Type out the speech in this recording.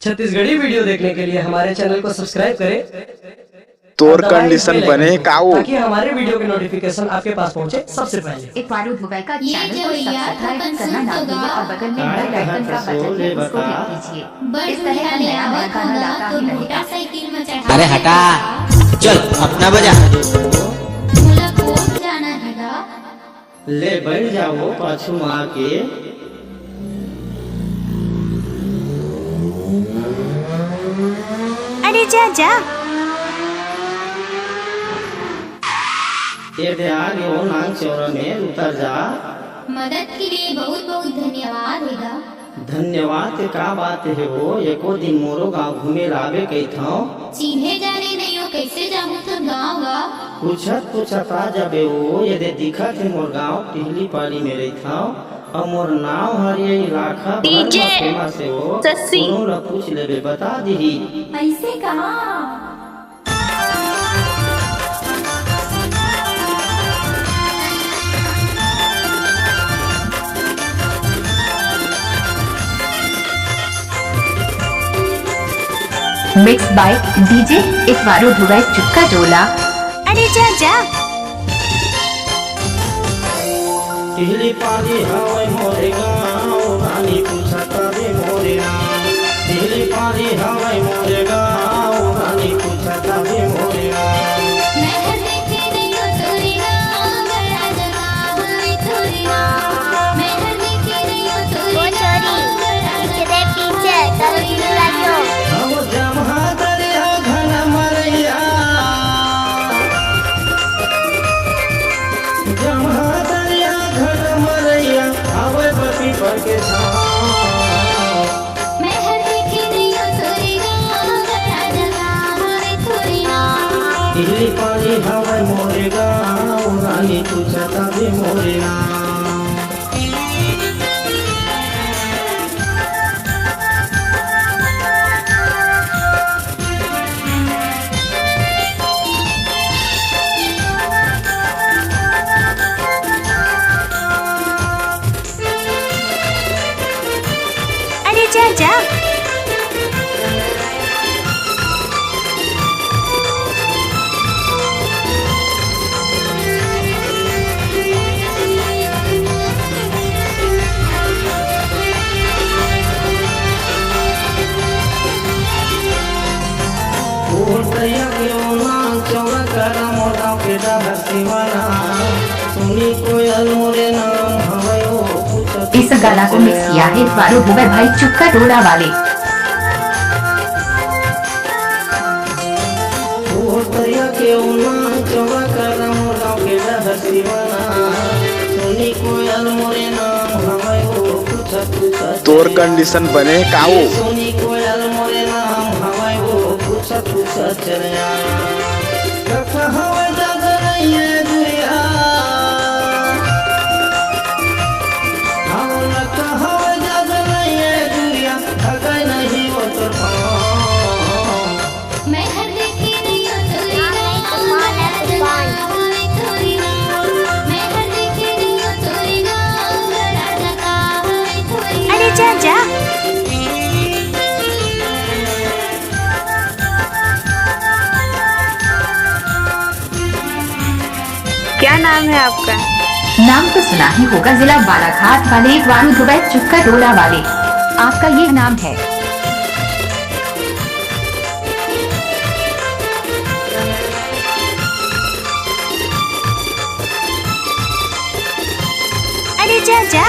Chhattisgarhi video देखने के लिए हमारे चैनल को सब्सक्राइब करें। तोर कंडीशन बने काऊ ताकि हमारे वीडियो के नोटिफिकेशन आपके पास पहुंचे सबसे पहले। एक बारूद मोबाइल का चैनल को सब्सक्राइब करना ना भूलिए और बगल में बेल आइकन का बटन है उसको क्लिक कीजिए। इस तरह का नया नया गाना लाता ही रहेगा। अरे हटा, चल अपना बजा। ले बैठ जाओ पाछू माँ के। अरे जा जा। ये ध्यान यो नांग चौरा में उतर जा। मदद के लिए बहुत बहुत धन्यवाद बेटा। धन्यवाद के का बात है वो। एको दिन मोरो गाँव घूमे लावे कही था। चिन्हे जाने नहीं हो कैसे जाऊँ तो गाँव गा। पूछत आ जाबे वो। यदि दिखत है मोर गाँव टिहली पाली में रही था और मोर नाव हरिया इलाका फेमस है वो। उन्होंने पूछ लेबे बता दी। ऐसे कहा मिक्स बाय डीजे इकबारू धुगाई चुक्का टोला। अरे जा जा। टिहली पाली हवाई मोरे गाँव रानी पूछता बे मोरे नाम। टिहली पाली हवाई मोरे गाँव रानी पूछता बे मोरे नाम। मैं देखे नहीं हो तोरे गाँव बड़ा जगह है तोरे नाम। मैं देखे नहीं हो तोरे गाँव बड़ा पीछे पीछे अब जमहा दरिया घन मरैया। जमहा दरिया घन मरैया आवे पपी पर के छाँव। मैं देखे नहीं हो तोरे गाँव बड़ा जगह है तोरे नाम। टिहली पाली हवाई मोरे गाँव रानी पूछता बे मोरे नाम। अरे जा जा। भूतैया क्यों नाम चौरा कर मोटा पेटा हसीवाना। सुनी कोयल मोरे नाम हवाई हो पूछत। इस गाना को मिक्स किया है इकबारू धुगाई भाई चुक्का टोला वाले। भूतैया क्यों नाम चौरा कर मोटा पेटा हसीवाना। सुनी कोयल मोरे नाम हवाई हो पूछत। तोर कंडीशन बने काऊ सुनी कोयल मोरे नाम हवाई हो पूछत चलिया। रखा हवा जग नहीं है दुनिया। हम रखा हवा जग नहीं है दुनिया। थका नहीं वो तो मैं देखे नहीं हो तोरे गाँव बड़ा जगह है तोरे नाम। मैं देखे नहीं हो तोरे गाँव बड़ा जगह है तोरे नाम। अरे जा जा। क्या नाम है आपका? नाम तो सुना ही होगा, जिला बालाघाट वाले इकबारू धुगाई चुक्का टोला वाले। आपका ये नाम है? अरे जा जा।